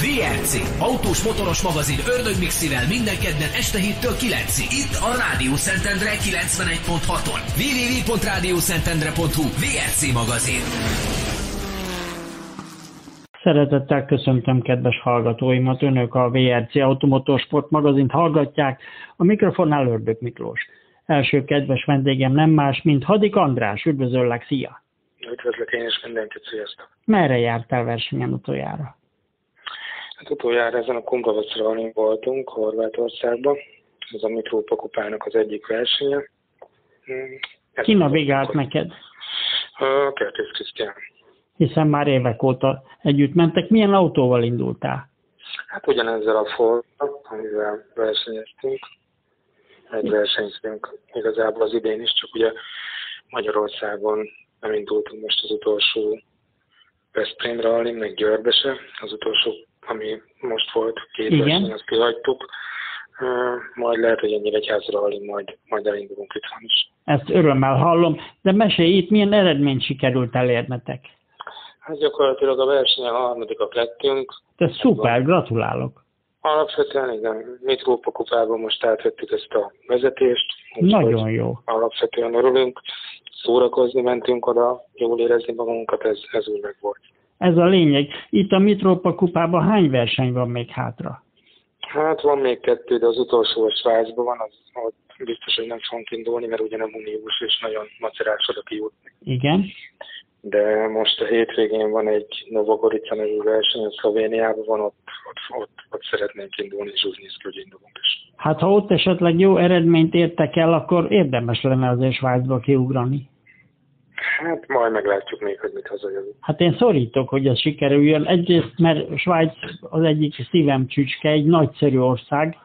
VRC, autós motoros magazin Ördögmixivel minden kedden este 7-től 9-ig. Itt a Rádió Szentendre 91.6-on. www.radioszentendre.hu VRC magazin. Szeretettel köszöntöm kedves hallgatóimat, önök a VRC Automotorsport magazint hallgatják, a mikrofonnál Ördög Miklós. Első kedves vendégem nem más, mint Hadik András, üdvözöllek, szia! Üdvözlök én is mindenkit, sziasztok! Merre jártál versenyen utoljára? Hát utoljára ezen a Kumrovec Rallyn voltunk, Horvátországban. Ez a Mitropa kupának az egyik versenye. Ki navigált neked? Kertész Krisztián. Hiszen már évek óta együtt mentek. Milyen autóval indultál? Hát ugyanezzel a Fordral, amivel versenyeztünk. Egy versenyztünk igazából az idén is, csak ugye Magyarországon nem indultunk most az utolsó Veszprém Rallyn, meg Győrbe se. Az utolsó, ami most volt, két verseny, azt kihagytuk. Majd lehet, hogy ennyi Egyház Rallyn, majd elindulunk itthon is. Ezt örömmel hallom, de mesélj itt, milyen eredményt sikerült elérnetek? Hát gyakorlatilag a versenyen harmadikak lettünk. Ez szuper, gratulálok! Alapvetően igen, Mitropa kupában most átvettük ezt a vezetést. Nagyon jó. Alapvetően örülünk, szórakozni mentünk oda, jól érezni magunkat, ez úgy meg volt. Ez a lényeg. Itt a Mitropa kupában hány verseny van még hátra? Hát van még 2, de az utolsó a Svájcban van, ott biztos, hogy nem fogunk indulni, mert ugye nem uniós és nagyon macerás oda kijutni. Igen. De most a hétvégén van egy Nova Gorica nevű verseny, a Szlovéniában van, ott szeretnénk indulni, és úgy néz ki, hogy indulunk is. Hát ha ott esetleg jó eredményt értek el, akkor érdemes lenne azért Svájcba kiugrani. Hát majd meglátjuk még, hogy mit hazajövünk. Hát én szorítok, hogy ez sikerüljön. Egyrészt, mert Svájc az egyik szívem csücske, egy nagyszerű ország,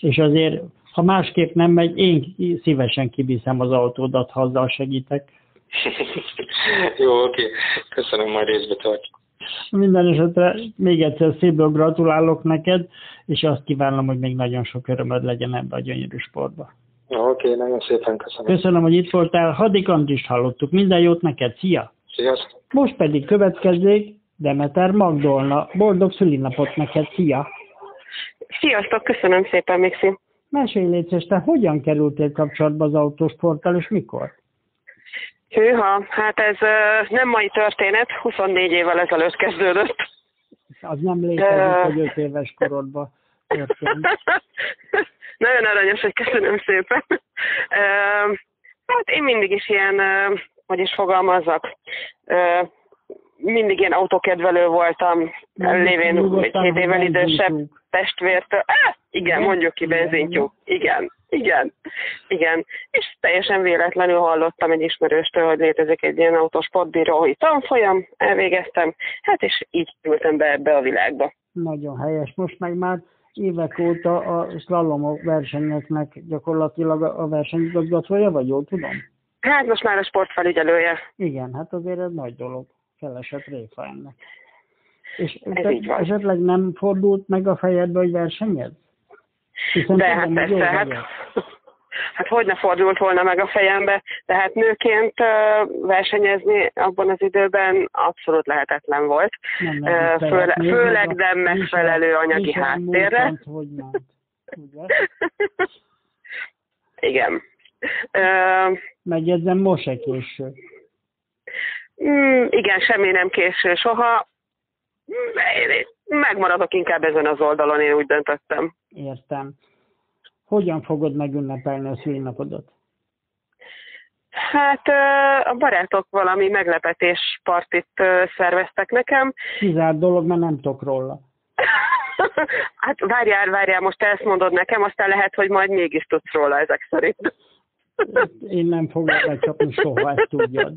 és azért, ha másképp nem megy, én szívesen kiviszem az autódat, ha azzal segítek. Jó, oké. Köszönöm, majd részbe tartjuk. Minden esetre még egyszer szépből gratulálok neked, és azt kívánom, hogy még nagyon sok örömöd legyen ebbe a gyönyörű sportba. Oké, nagyon szépen köszönöm. Köszönöm, hogy itt voltál. Hadik Andrist hallottuk. Minden jót neked. Szia! Sziasztok! Most pedig következzék Demeter Magdolna. Boldog szülinapot neked. Szia! Sziasztok! Köszönöm szépen, Mixi. Mesélj légy, te hogyan kerültél kapcsolatba az autósporttal, és mikor? Hűha, hát ez nem mai történet, 24 évvel ezelőtt kezdődött. Az nem létezik, hogy 5 éves korodban történt. Nagyon aranyos, hogy köszönöm szépen. Hát én mindig is ilyen, hogy is fogalmazzak, mindig ilyen autókedvelő voltam, lévén egy 7 évvel idősebb testvértől. Igen, mondjuk ki, benzintyúk. Igen. És teljesen véletlenül hallottam egy ismerőstől, hogy létezik egy ilyen autósportbírói tanfolyam, elvégeztem, hát és így ültem be ebbe a világba. Nagyon helyes. Most meg már évek óta a slalom versenyeknek gyakorlatilag a versenyigazgatója, vagy jól tudom? Hát most már a sportfelügyelője. Igen, hát azért ez nagy dolog. Keresett réfa ennek. És esetleg nem fordult meg a fejedbe, hogy versenyed? De hát persze, hát hogy ne fordult volna meg a fejembe, de hát nőként versenyezni abban az időben abszolút lehetetlen volt. Főleg nem megfelelő anyagi háttérre. Igen. Megjegyzem, most se késő. Igen, semmi nem késő soha. Megmaradok inkább ezen az oldalon, én úgy döntöttem. Értem. Hogyan fogod megünnepelni a szülinapodat? Hát a barátok valami meglepetés partit szerveztek nekem. Kizárt dolog, mert nem tudok róla. Hát várjál, most ezt mondod nekem, aztán lehet, hogy majd mégis tudsz róla ezek szerint. Én nem foglak lecsapni soha, ezt tudjad.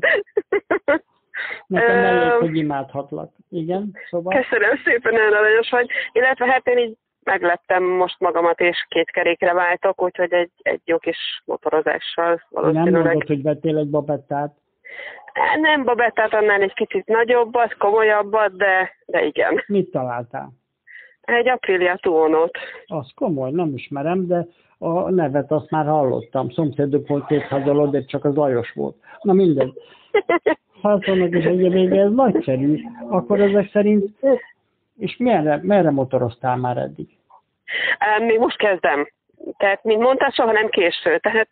Nekem elég, hogy imádhatlak. Igen, szóval? Köszönöm szépen, nagyon aranyos vagy. Illetve hát én így megleptem most magamat, és 2 kerékre váltok, úgyhogy egy jó kis motorozással valószínűleg. Nem mondod, hogy vettél egy babettát? Nem babettát, annál egy kicsit nagyobbat, komolyabbat, de igen. Mit találtál? Egy Aprilia Tuonót. Az komoly, nem ismerem, de a nevet azt már hallottam. Szomszédok volt 2 hazaló, de csak az Lajos volt. Na mindegy. Hát annak is egy vége, ez nagyszerű. Akkor ezek szerint És merre motoroztál már eddig? Még most kezdem. Tehát, mint mondtál, soha nem késő. Tehát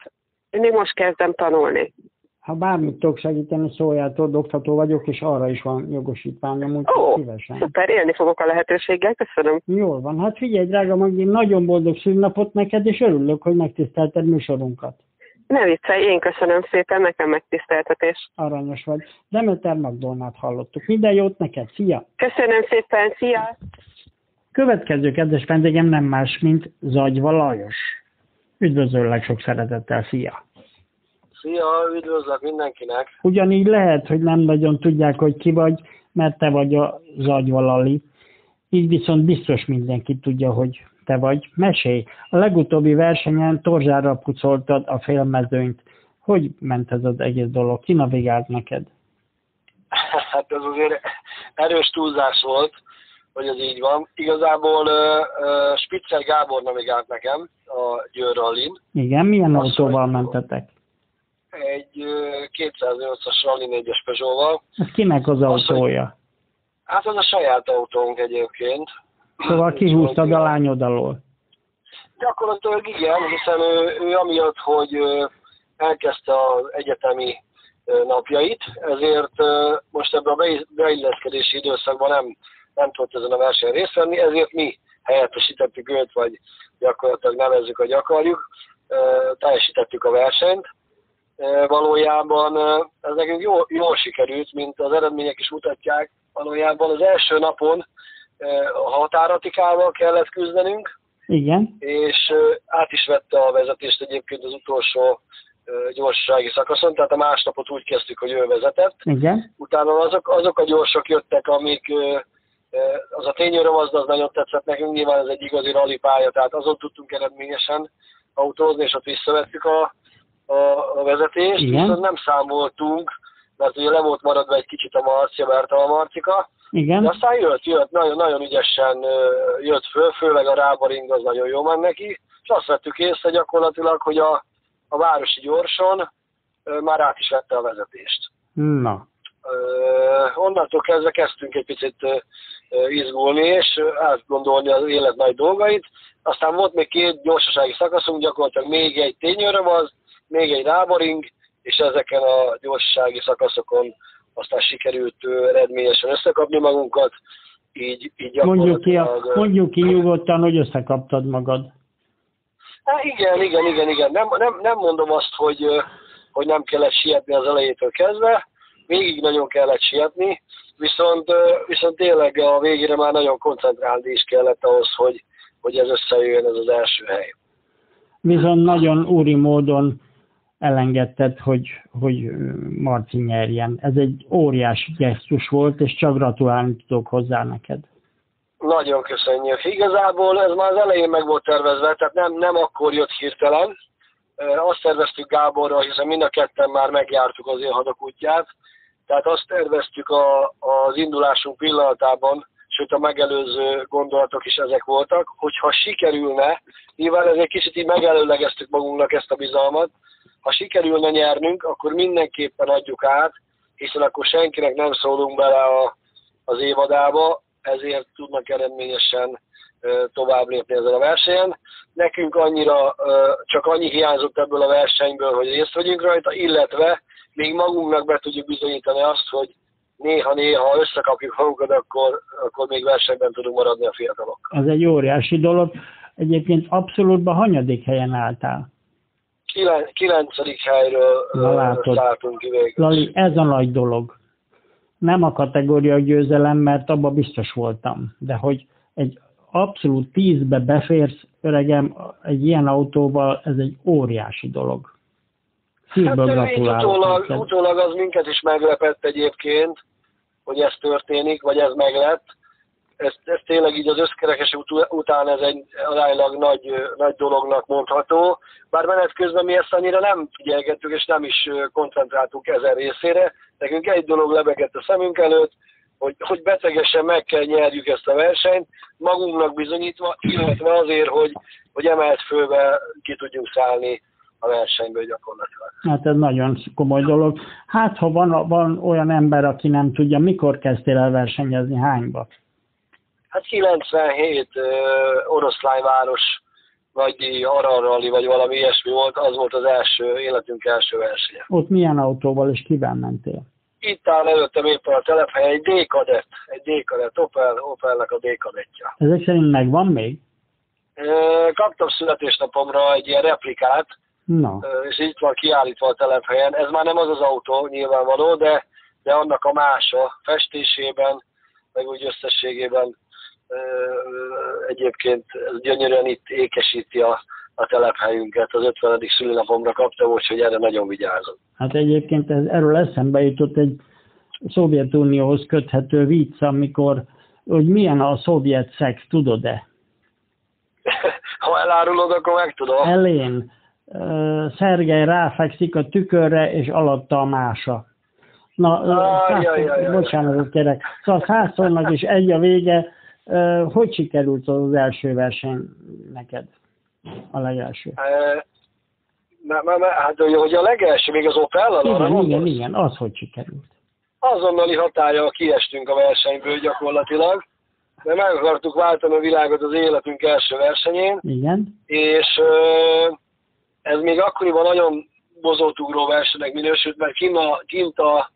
én még most kezdem tanulni. Ha bármit tudok segíteni, szóljától, oktató vagyok, és arra is van jogosítványom, úgyhogy szívesen. Szuper, élni fogok a lehetőséggel, köszönöm. Jól van, hát figyelj, drága Magdi, nagyon boldog szülinapot neked, és örülök, hogy megtisztelted műsorunkat. Ne viccelj, én köszönöm szépen, nekem megtiszteltetés. Aranyos vagy. Demeter Magdolnát hallottuk. Minden jót neked, szia! Köszönöm szépen, szia! Következő kedves vendégem nem más, mint Zagyva Lajos. Üdvözöllek sok szeretettel, szia! Szia, üdvözlök mindenkinek! Ugyanígy lehet, hogy nem nagyon tudják, hogy ki vagy, mert te vagy a Zagyva Lali. Így viszont biztos mindenki tudja, hogy te vagy. Mesélj! A legutóbbi versenyen torzsára pucoltad a félmezőnyt. Hogy ment ez az egész dolog? Ki navigált neked? Hát ez azért erős túlzás volt, hogy ez így van. Igazából Spitzer Gábor navigált nekem a Győr Rallyn. Igen, milyen autóval mentetek? Egy 208-as Rally 4-es Peugeot-val. Ez kinek az autója? Hát az a saját autónk egyébként. Szóval kihúztad a lányod alól? Gyakorlatilag igen, hiszen ő amiatt, hogy elkezdte az egyetemi napjait, ezért most ebben a beilleszkedési időszakban nem tudott ezen a versenyen részt venni, ezért mi helyettesítettük őt, vagy gyakorlatilag nevezzük, hogy akarjuk, teljesítettük a versenyt. Valójában ez nekünk jól sikerült, mint az eredmények is mutatják. Valójában az első napon a határatikával kellett küzdenünk. Igen. És át is vette a vezetést egyébként az utolsó gyorsasági szakaszon, tehát a másnapot úgy kezdtük, hogy ő vezetett. Igen. Utána azok a gyorsok jöttek, amik az a tényőrömazda, az nagyon tetszett nekünk, nyilván ez egy igazi rallipálya, tehát azon tudtunk eredményesen autózni, és ott visszavettük a vezetést, igen. Viszont nem számoltunk, mert ugye le volt maradva egy kicsit a Marcia, Bertalan Marcika. Igen. De aztán jött, nagyon ügyesen jött föl, főleg a rábaring az nagyon jó ment neki, és azt vettük észre gyakorlatilag, hogy a városi gyorson már át is vette a vezetést. Na. Onnantól kezdve kezdtünk egy picit izgulni, és átgondolni az élet nagy dolgait. Aztán volt még 2 gyorsasági szakaszunk, gyakorlatilag még egy tényőrömaz, még egy rábaring, és ezeken a gyorsasági szakaszokon aztán sikerült eredményesen összekapni magunkat, így gyakorlatilag... Mondjuk ki nyugodtan, hogy összekaptad magad. Hát igen. Nem mondom azt, hogy nem kellett sietni az elejétől kezdve, végig nagyon kellett sietni, viszont tényleg a végére már nagyon koncentrálni is kellett ahhoz, hogy ez összejöjjön, ez az első hely. Viszont nagyon úri módon elengedted, hogy Marci nyerjen. Ez egy óriási gesztus volt, és csak gratulálni tudok hozzá neked. Nagyon köszönjük. Igazából ez már az elején meg volt tervezve, tehát nem akkor jött hirtelen. Azt terveztük Gáborral, hiszen mind a ketten már megjártuk az élhadok útját. Tehát azt terveztük az indulásunk pillanatában, sőt a megelőző gondolatok is ezek voltak, hogyha sikerülne, nyilván ezért kicsit így megelőlegeztük magunknak ezt a bizalmat, ha sikerülne nyernünk, akkor mindenképpen adjuk át, hiszen akkor senkinek nem szólunk bele az évadába, ezért tudnak eredményesen tovább lépni ezen a versenyen. Nekünk csak annyi hiányzott ebből a versenyből, hogy részt vegyünk rajta, illetve még magunknak be tudjuk bizonyítani azt, hogy néha összekapjuk magunkat, akkor még versenyben tudunk maradni a fiatalokkal. Ez egy óriási dolog. Egyébként abszolútban hanyadik helyen álltál? 9. helyről szálltunk ki végül. Lali, ez a nagy dolog. Nem a kategória győzelem, mert abban biztos voltam. De hogy egy abszolút 10-be beférsz, öregem, egy ilyen autóval, ez egy óriási dolog. Szívből gratulálok. Utólag az minket is meglepett egyébként, hogy ez történik, vagy ez meglett. Ez tényleg így az összkerekes után ez egy aránylag nagy dolognak mondható. Bár menet közben mi ezt annyira nem figyelgettük, és nem is koncentráltunk ezen részére. Nekünk egy dolog lebegett a szemünk előtt, hogy betegesen meg kell nyerjük ezt a versenyt, magunknak bizonyítva, illetve azért, hogy emelt fölbe ki tudjunk szállni a versenyből gyakorlatilag. Hát ez nagyon komoly dolog. Hát, ha van olyan ember, aki nem tudja, mikor kezdtél el versenyezni, hányba? Hát 97 Oroszlányváros vagy Ararrali, vagy valami ilyesmi volt, az volt az életünk első versenye. Ott milyen autóval és kivel mentél? Itt áll előttem éppen a telephelyen egy D-kadett, Opelnek a D-kadettja. Ezek szerint megvan még? Kaptam születésnapomra egy ilyen replikát, és itt van kiállítva a telephelyen. Ez már nem az az autó, nyilvánvaló, de annak a mása festésében, meg úgy összességében egyébként ez gyönyörűen itt ékesíti a telephelyünket. Az 50. szülinapomra kaptam, úgyhogy erre nagyon vigyázom. Hát egyébként erről eszembe jutott egy Szovjetunióhoz köthető vicc, amikor, hogy milyen a szovjet szex, tudod-e? Ha elárulod, akkor megtudom. Elén Szergej ráfekszik a tükörre, és alatta a mása. Bocsánat, kérek. Szóval 100-szornak is egy a vége. Hogy sikerült az első verseny neked? A legelső. Hát, hogy a legelső, még az Opel-al? Igen, az hogy sikerült? Azonnali hatállyal kiestünk a versenyből gyakorlatilag, de meg akartuk váltani a világot az életünk első versenyén. Igen. És ez még akkoriban nagyon bozótugró versenynek minősült, mert kint a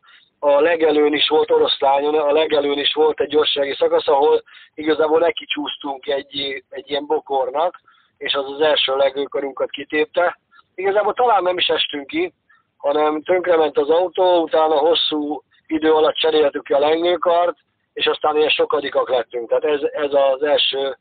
legelőn is volt Oroszlányon, a legelőn is volt egy gyorsági szakasz, ahol igazából nekicsúsztunk egy ilyen bokornak, és az első legőkarunkat kitépte. Igazából talán nem is estünk ki, hanem tönkrement az autó, utána hosszú idő alatt cseréltük ki a lengőkart, és aztán ilyen sokadikak lettünk. Tehát ez az első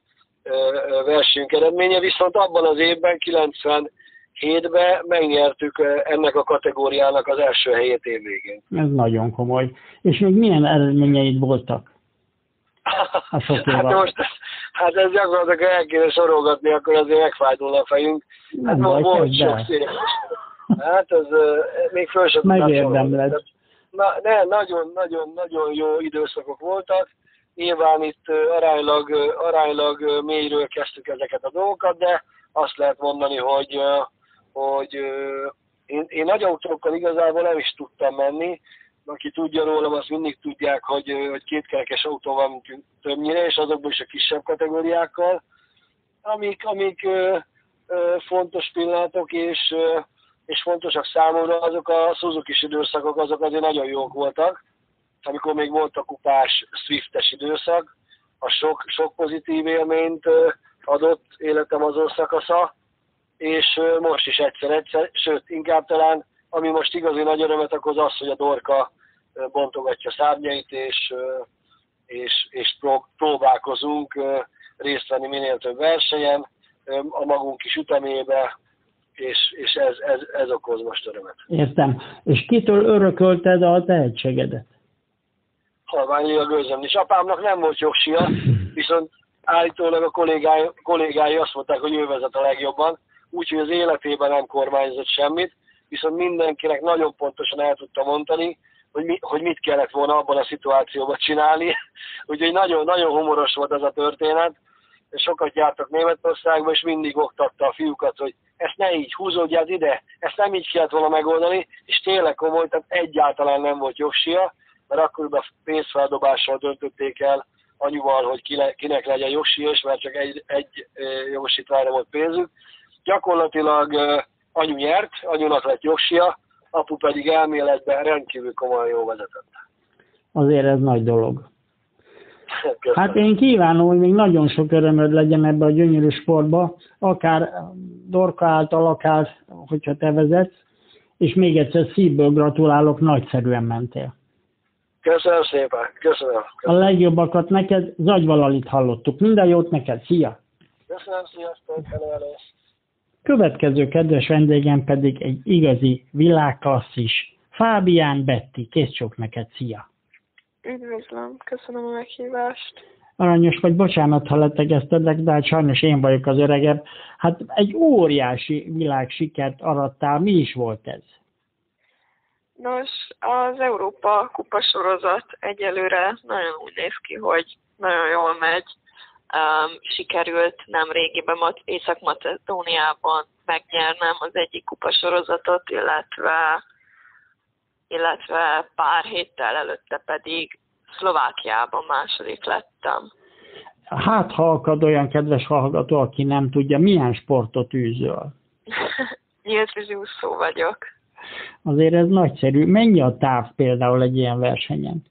versenyünk eredménye, viszont abban az évben, 97-ben megnyertük ennek a kategóriának az első helyét évvégén. Ez nagyon komoly. És még milyen eredményeid voltak? Hát ez gyakorlatilag el kéne sorolgatni, akkor azért megfájdulna a fejünk. Hát volt sok szép. Hát ez még föl sem tudnám megérdemled. Nagyon jó időszakok voltak. Nyilván itt aránylag mélyről kezdtük ezeket a dolgokat, de azt lehet mondani, hogy én nagy autókkal igazából nem is tudtam menni. Aki tudja rólam, azt mindig tudják, hogy kétkerekes autó van többnyire, és azokból is a kisebb kategóriákkal, amik fontos pillanatok, és fontosak számomra, azok a Suzuki-s időszakok, azok azért nagyon jók voltak, amikor még volt a kupás Swiftes időszak, a sok pozitív élményt adott életem azon szakasza, és most is egyszer, sőt, inkább talán, ami most igazi nagy örömet okoz az, hogy a Dorka bontogatja szárnyait, és próbálkozunk részt venni minél több versenyen, a magunk kis ütemébe, és ez okoz most örömet. Értem. És kitől örökölted a tehetségedet? Halványi a gőzöm is. Apámnak nem volt jogsia, viszont állítólag a kollégái azt mondták, hogy ő vezet a legjobban, úgyhogy az életében nem kormányzott semmit, viszont mindenkinek nagyon pontosan el tudta mondani, hogy mit kellett volna abban a szituációban csinálni. Úgyhogy nagyon humoros volt ez a történet. Sokat jártak Németországba, és mindig oktatta a fiúkat, hogy ezt ne így, húzódjál ide, ezt nem így kellett volna megoldani, és tényleg komoly, tehát egyáltalán nem volt jogsia, mert akkoriban pénzfeldobással döntötték el anyuval, hogy kinek legyen jogsia, és mert csak egy jogosítványra volt pénzük. Gyakorlatilag anyu nyert, anyunak lett jogsia, apu pedig elméletben rendkívül komolyan jól vezetett. Azért ez nagy dolog. Hát én kívánom, hogy még nagyon sok örömöd legyen ebbe a gyönyörű sportba, akár Dorka által, akár hogyha te vezetsz, és még egyszer szívből gratulálok, nagyszerűen mentél. Köszönöm szépen, köszönöm. A legjobbakat neked, Zagyvalalit hallottuk. Minden jót neked, szia! Köszönöm, sziasztok, előelés! Következő kedves vendégem pedig egy igazi világklasszis, Fábián Betty. Kész csók neked, szia! Üdvözlöm, köszönöm a meghívást. Aranyos vagy, bocsánat, ha letegeztedek, de hát sajnos én vagyok az öregebb. Hát egy óriási világsikert arattál, mi is volt ez? Nos, az Európa Kupa sorozat egyelőre nagyon úgy néz ki, hogy nagyon jól megy. Sikerült nemrégiben Észak-Macedóniában megnyernem az egyik kupasorozatot, illetve pár héttel előtte pedig Szlovákiában második lettem. Hát, ha akad olyan kedves hallgató, aki nem tudja, milyen sportot űzöl? Nyílt úszó vagyok. Azért ez nagyszerű. Mennyi a táv például egy ilyen versenyen?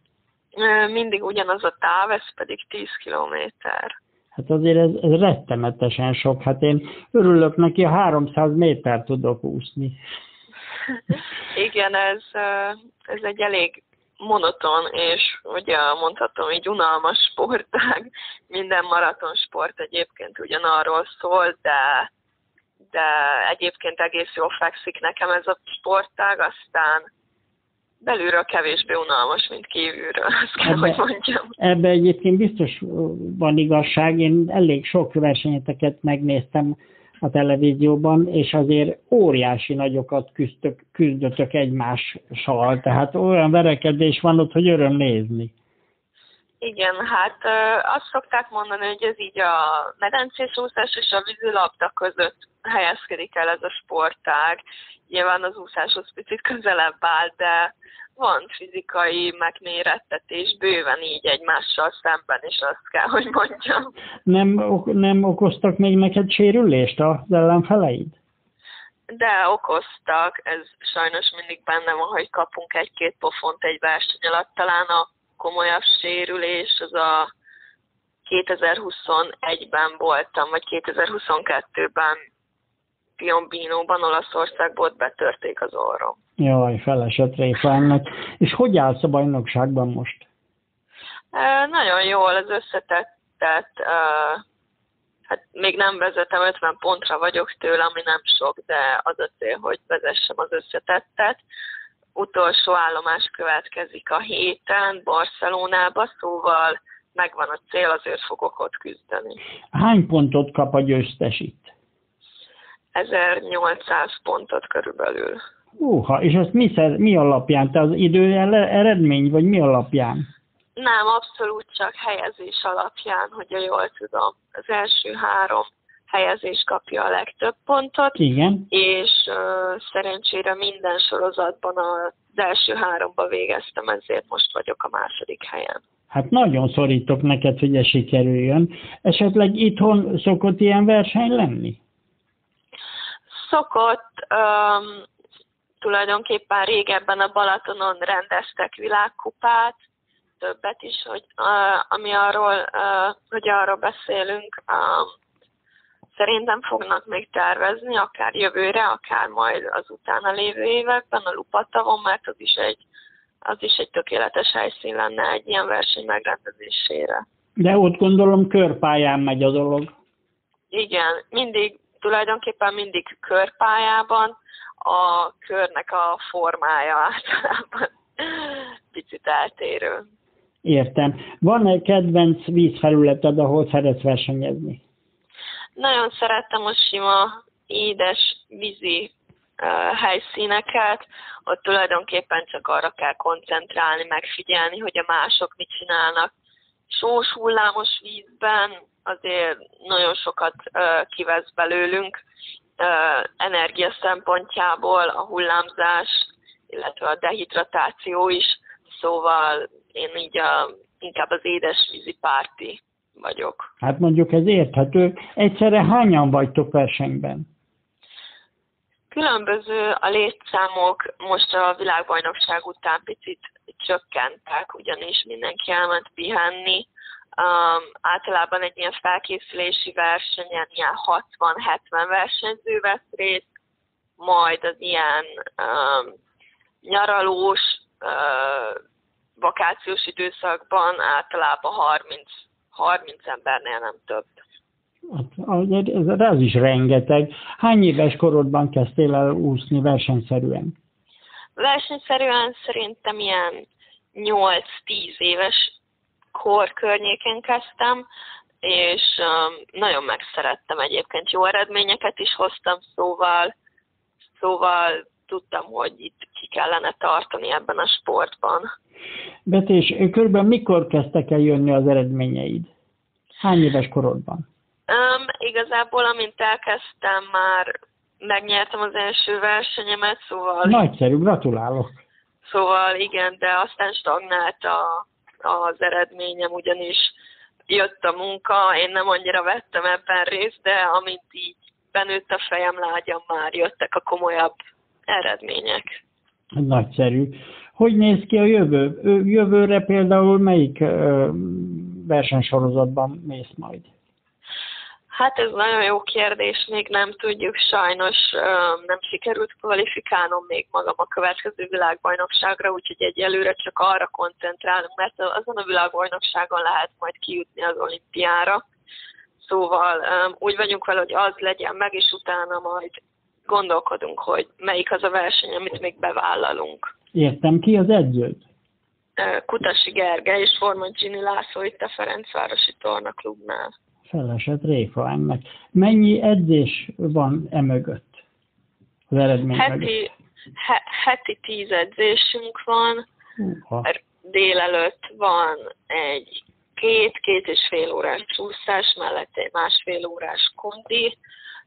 Mindig ugyanaz a táv, ez pedig 10 kilométer. Hát azért ez rettenetesen sok. Hát én örülök neki, a 300 méter tudok úszni. Igen, ez egy elég monoton, és ugye mondhatom így unalmas sportág. Minden maratonsport egyébként ugyanarról szól, de egyébként egész jól fekszik nekem ez a sportág, aztán belülről kevésbé unalmas, mint kívülről, azt kell, hogy mondjam. Ebbe egyébként biztos van igazság. Én elég sok versenyeteket megnéztem a televízióban, és azért óriási nagyokat küzdötök egymással. Tehát olyan verekedés van ott, hogy öröm nézni. Igen, hát azt szokták mondani, hogy ez így a medencés úszás és a vízilabda között helyezkedik el ez a sportág. Nyilván az úszáshoz picit közelebb áll, de van fizikai megmérettetés bőven így egymással szemben, és azt kell, hogy mondjam. Nem okoztak még neked sérülést az ellenfeleid? De okoztak, ez sajnos mindig benne van, hogy kapunk egy-két pofont egy verseny alatt. Talán a komolyabb sérülés az a 2021-ben voltam, vagy 2022-ben Piombinóban, Olaszországból betörték az orrom. Jaj, felesett répa ennek. És hogy állsz a bajnokságban most? Nagyon jól, az összetettet, hát még nem vezetem, 50 pontra vagyok tőle, ami nem sok, de az a cél, hogy vezessem az összetettet. Utolsó állomás következik a héten Barcelonába, szóval megvan a cél, azért fogok ott küzdeni. Hány pontot kap a győztes itt? 1800 pontot körülbelül. És ezt mi alapján? Te az idő eredmény, vagy mi alapján? Nem, abszolút csak helyezés alapján, hogyha jól tudom. Az első 3 helyezés kapja a legtöbb pontot. Igen. És szerencsére minden sorozatban az első 3-ba végeztem, ezért most vagyok a második helyen. Hát nagyon szorítok neked, hogy ez sikerüljön. Esetleg itthon szokott ilyen verseny lenni? Szokott. Tulajdonképpen régebben a Balatonon rendeztek világkupát, többet is, hogy ami arról beszélünk, szerintem fognak még tervezni, akár jövőre, akár majd az utána lévő években, a Lupatavon, mert az is egy tökéletes helyszín lenne egy ilyen verseny megrendezésére. De ott gondolom körpályán megy a dolog. Igen, tulajdonképpen mindig körpályában, a körnek a formája általában picit eltérő. Értem. Van-e kedvenc vízfelületed, ahol szeretsz versenyezni? Nagyon szerettem a sima, édes vízi helyszíneket. Ott tulajdonképpen csak arra kell koncentrálni, megfigyelni, hogy a mások mit csinálnak. Sós, hullámos vízben azért nagyon sokat kivesz belőlünk. Energia szempontjából a hullámzás, illetve a dehidratáció is, szóval én így inkább az édesvízi párti vagyok. Hát mondjuk ez érthető. Egyszerre hányan vagytok versenyben? Különböző a létszámok, most a világbajnokság után picit csökkentek, ugyanis mindenki elment pihenni. Általában egy ilyen felkészülési versenyen ilyen 60-70 versenyző vesz részt, majd az ilyen nyaralós, vakációs időszakban általában 30 embernél nem több. Ez is rengeteg. Hány éves korodban kezdtél el úszni versenyszerűen? Versenyszerűen szerintem ilyen 8-10 éves kor környékén kezdtem, és nagyon megszerettem egyébként, jó eredményeket is hoztam, szóval tudtam, hogy itt ki kellene tartani ebben a sportban. Betés, körülbelül mikor kezdtek el jönni az eredményeid? Hány éves korodban? Igazából, amint elkezdtem, már megnyertem az első versenyemet, szóval... Nagyszerű, gratulálok! Szóval igen, de aztán stagnált az eredményem, ugyanis jött a munka, én nem annyira vettem ebben részt, de amint így benőtt a fejem lágyam, már jöttek a komolyabb eredmények. Nagyszerű. Hogy néz ki a jövő? Jövőre például melyik versenysorozatban mész majd? Hát ez nagyon jó kérdés, még nem tudjuk, sajnos nem sikerült kvalifikálnom még magam a következő világbajnokságra, úgyhogy egyelőre csak arra koncentrálunk, mert azon a világbajnokságon lehet majd kijutni az olimpiára. Szóval úgy vagyunk vele, hogy az legyen meg, és utána majd gondolkodunk, hogy melyik az a verseny, amit még bevállalunk. Értem, ki az edződ? Kutasi Gergely és Formaggini László itt a Ferencvárosi Tornaklubnál. Felesett réfa ennek. Mennyi edzés van emögött? Az eredmény mögött? Heti 10 edzésünk van. Délelőtt van egy 2-2,5 órás úszás, mellett egy 1,5 órás kondi,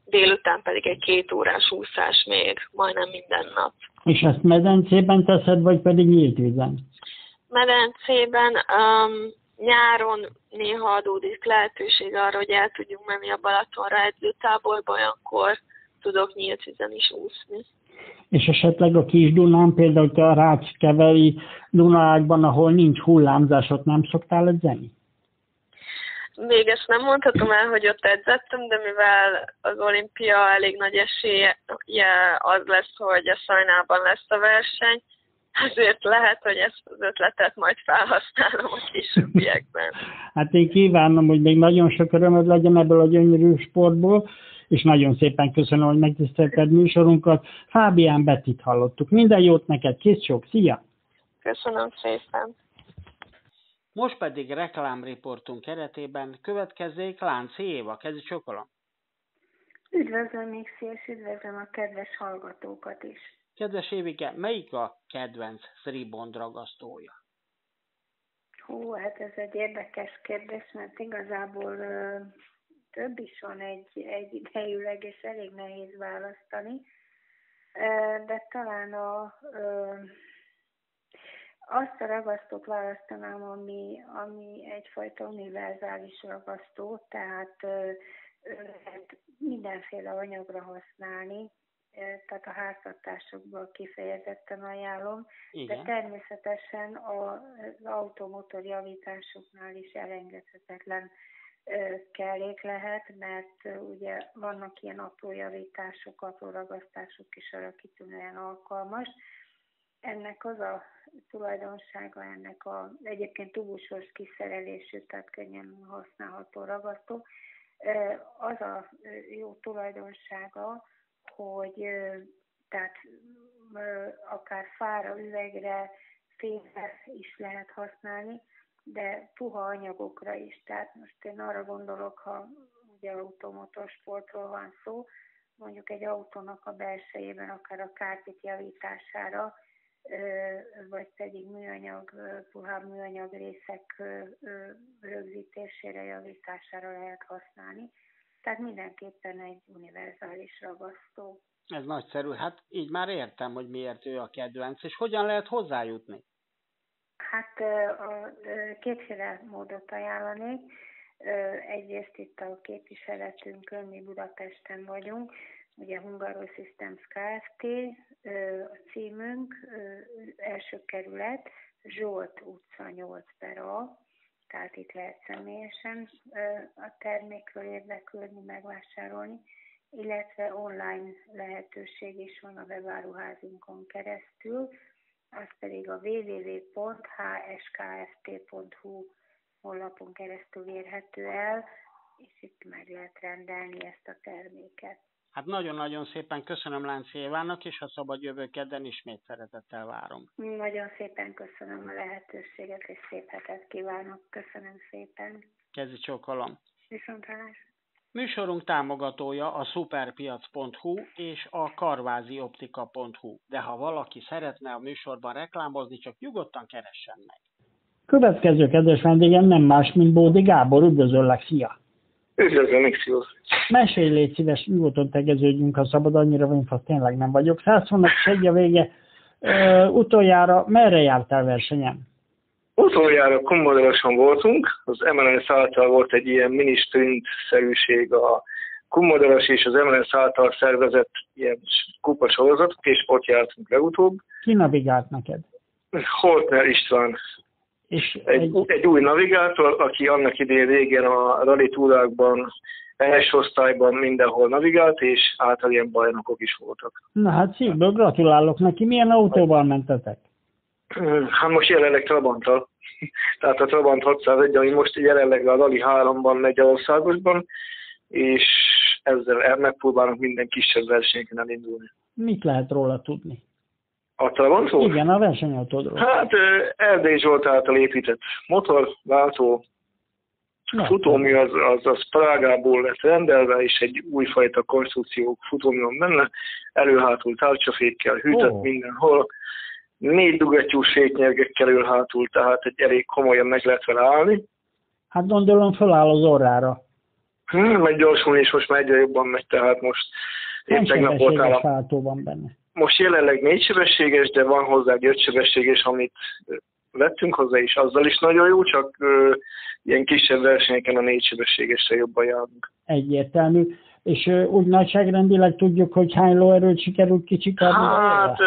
délután pedig egy 2 órás úszás még majdnem minden nap. És ezt medencében teszed, vagy pedig nyílt vízen? Medencében nyáron néha adódik lehetőség arra, hogy el tudjunk menni a Balatonra edzőtáborba, olyankor tudok nyílt vízen is úszni. És esetleg a Kis Dunán, például a Ráckeveri Dunaágban, ahol nincs hullámzás, ott nem szoktál edzeni? Még ezt nem mondhatom el, hogy ott edzettem, de mivel az olimpia elég nagy esélye az lesz, hogy a Szajnában lesz a verseny, azért lehet, hogy ezt az ötletet majd felhasználom a későbbiekben. Hát én kívánom, hogy még nagyon sok örömöd legyen ebből a gyönyörű sportból, és nagyon szépen köszönöm, hogy megtisztelted műsorunkat. Fábián Bettit hallottuk. Minden jót neked, kész sok, szia! Köszönöm szépen! Most pedig reklámriportunk keretében következzék Lánci Éva. Kezdj csokolom! Üdvözlöm, Mixi, és üdvözlöm a kedves hallgatókat is! Kedves Évike, melyik a kedvenc Three-Bond ragasztója? Hú, hát ez egy érdekes kérdés, mert igazából több is van egy idejűleg, és elég nehéz választani. De talán azt a ragasztót választanám, ami egyfajta univerzális ragasztó, tehát lehet mindenféle anyagra használni, tehát a háztartásokban kifejezetten ajánlom, igen. De természetesen az automotor javításoknál is elengedhetetlen kellék lehet, mert ugye vannak ilyen apró javítások, apró ragasztások is arra kitűnően alkalmas. Ennek az a tulajdonsága, ennek egyébként tubusos kiszerelésű, tehát könnyen használható ragasztó, az a jó tulajdonsága, hogy tehát akár fára, üvegre, fényre is lehet használni, de puha anyagokra is. Tehát most én arra gondolok, ha ugye automotorsportról van szó, mondjuk egy autónak a belsejében akár a kárpit javítására, vagy pedig műanyag, puhább műanyag részek rögzítésére, javítására lehet használni. Tehát mindenképpen egy univerzális ragasztó. Ez nagyszerű. Hát így már értem, hogy miért ő a kedvenc, és hogyan lehet hozzájutni? Hát kétféle módot ajánlanék. Egyrészt itt a képviseletünkön, mi Budapesten vagyunk, ugye Hungaro Systems Kft. A címünk, első kerület, Zsolt utca 8/A, tehát itt lehet személyesen a termékről érdeklődni, megvásárolni, illetve online lehetőség is van a webáruházunkon keresztül, az pedig a www.hskft.hu honlapon keresztül érhető el, és itt meg lehet rendelni ezt a terméket. Hát nagyon-nagyon szépen köszönöm Lánci Évának, és ha szabad jövő kedden ismét szeretettel várom. Nagyon szépen köszönöm a lehetőséget, és szép hetet kívánok. Köszönöm szépen. Kezdj csókolom. Viszontlátásra. Műsorunk támogatója a superpiac.hu és a karvázioptika.hu, de ha valaki szeretne a műsorban reklámozni, csak nyugodtan keressen meg. Következő kedves vendégem nem más, mint Bódi Gábor. Üdvözöllek, szia! Üdvözlöm, Mixius! Mesélj, légy szíves, nyugodtan tegeződjünk, ha szabad, annyira vinfasz tényleg nem vagyok. 100 hónap segy a vége. Utoljára merre jártál versenyen? Utoljára Kunmodoroson voltunk, az MLS által volt egy ilyen mini sprint-szerűség, a Kunmodoros és az MLS által szervezett ilyen kupasorozatok, és ott jártunk legutóbb. Ki navigált neked? Holtner István. És egy új navigátor, aki annak idején régen a rally túrákban, első osztályban mindenhol navigált, és által ilyen bajnokok is voltak. Na hát szívből gratulálok neki. Milyen autóval mentetek? Hát most jelenleg Trabanttal. Tehát a Trabant 601, ami most jelenleg a Rally 3-ban megy a országosban, és ezzel megpróbálunk minden kisebb versenyeken elindulni. Mit lehet róla tudni? A Trabantról? Igen, a versenyautódról. Hát Erdély Zsolt által épített motor, váltó, futómű az Prágából lett rendelve, és egy újfajta konstrukció futómű van benne, elő-hátul tárcsafékkel, hűtött mindenhol, 4 dugattyús féknyergekkel elő-hátul, tehát egy elég komolyan meg lehet vele állni. Hát gondolom föláll az orrára. Meg gyorsulni is most már egyre jobban megy, tehát most én tegnap voltál. Váltó van benne. Most jelenleg 4 sebességes, de van hozzá egy 5 sebességes, amit vettünk hozzá, és azzal is nagyon jó, csak ilyen kisebb versenyeken a 4 sebességesre jobban járunk. Egyértelmű. És úgy nagyságrendileg tudjuk, hogy hány lóerőt sikerült kicsikarni? Hát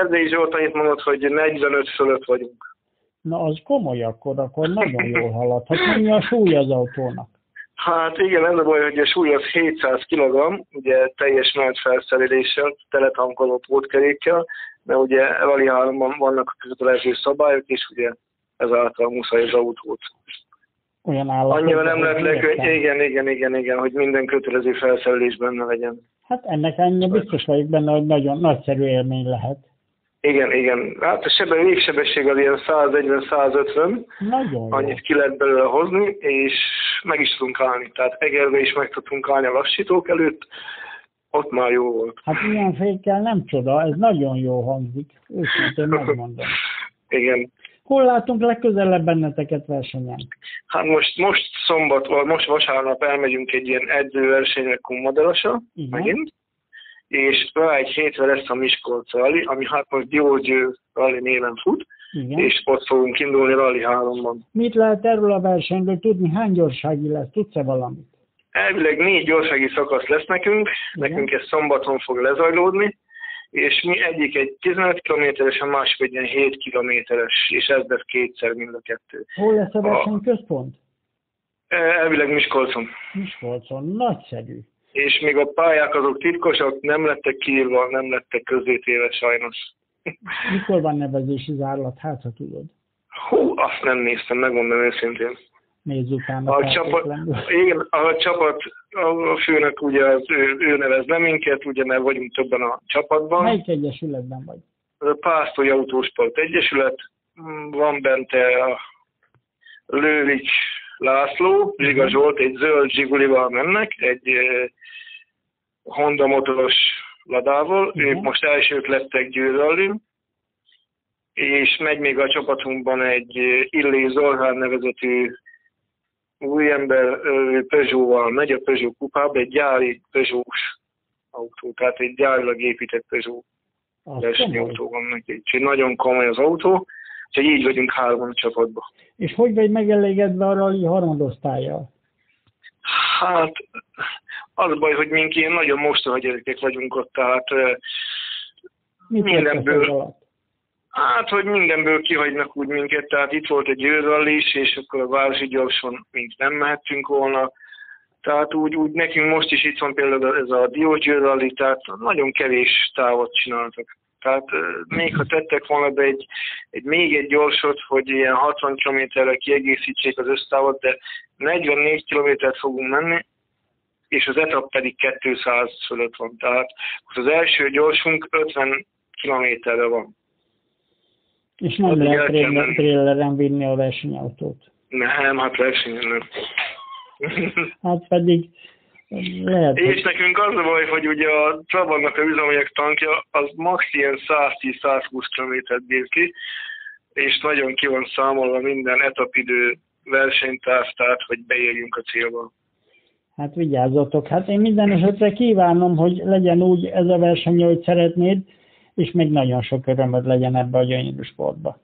Erdély Zsolt annyit mondott, hogy 45 fölött vagyunk. Na az komoly akkor nagyon jól halad. Hát mennyi a súly az autónak? Hát igen, ez a baj, hogy a súly az 700 kg, ugye teljes nagy felszereléssel, teletankoló pótkerékkel, de ugye Rally 3-ban vannak a kötelező szabályok, és ugye ezáltal muszáj az autót. Olyan állapot. Annyira nem lehet igen, hogy minden kötelező felszerelés benne legyen. Hát ennek ennyi biztos vagyok benne, hogy nagyon nagyszerű élmény lehet. Igen. Hát a végsebesség az ilyen 140-150. Nagyon annyit ki lehet belőle hozni, és meg is tudunk állni. Tehát Egerbe is meg tudtunk állni a lassítók előtt, ott már jó volt. Hát ilyen fékkel nem csoda, ez nagyon jó hangzik. Őszintén megmondom. Igen. Hol látunk legközelebb benneteket versenyen? Hát most vasárnap elmegyünk egy ilyen edzőversenyre Kunmodorosra, megint, és rá egy hétre lesz a Miskolc Rally, ami hát most Diósgyőr Rally néven fut, igen. És ott fogunk indulni Rally 3-ban. Mit lehet erről a versenyről tudni? Hány gyorsági lesz? Tudsz-e valamit? Elvileg 4 gyorsági szakasz lesz nekünk, igen. Nekünk ez szombaton fog lezajlódni, és mi egyik egy 15 km-es, a másik egy ilyen 7 km-es, és ez lesz kétszer mind a kettő. Hol lesz a versenyközpont? Elvileg Miskolcon. Miskolcon, nagyszerű. És még a pályák azok titkosak, nem lettek kiírva, nem lettek közzétéve sajnos. Mikor van nevezési zárlat, hát ha tudod? Hú, azt nem néztem, megmondom őszintén. Nézz utána. A csapat, a főnök ugye ő nevez le minket, ugye mert vagyunk többen a csapatban. Melyik egyesületben vagy? A Pásztori Autósport Egyesület, van bente a Lővik László, Zsiga Zsolt, egy zöld Zsigulival mennek, egy Honda motoros Ladával, ők most elsők lettek Győrrallin, és megy még a csapatunkban egy Illés Zorhán nevezetű új ember Peugeot-val megy a Peugeot kupába, egy gyári Peugeot-s autó, tehát egy gyárilag épített Peugeot versenyautó van neki. Úgyhogy nagyon komoly az autó, úgyhogy így vagyunk 3 a csapatban. És hogy vagy megelégedve a rally harmadosztállyal? Hát az baj, hogy mink ilyen nagyon mostoha gyerekek vagyunk ott, tehát mindenből... Hát, hogy mindenből kihagynak úgy minket, tehát itt volt egy Győrrally is, és akkor a városi gyorson mint nem mehettünk volna. Tehát úgy nekünk most is itt van például ez a Diósgyőr Rally, tehát nagyon kevés távot csináltak. Tehát még ha tettek volna be még egy gyorsot, hogy ilyen 60 km-re kiegészítsék az össztávot, de 44 km-t fogunk menni, és az etap pedig 200 fölött van. Tehát az első gyorsunk 50 km-re van. És nem lehet traileren vinni a versenyautót? Nem, hát versenyen nem. Hát pedig lehet. És nekünk az a baj, hogy ugye a Trabantnak a üzemanyag tankja az max. Ilyen 110-120 km-t bír ki, és nagyon ki van számolva minden etapidő versenytáv, tehát hogy beérjünk a célba. Hát vigyázzatok, hát én minden esetre kívánom, hogy legyen úgy ez a verseny, hogy szeretnéd, és még nagyon sok örömöd legyen ebbe a gyönyörű sportba.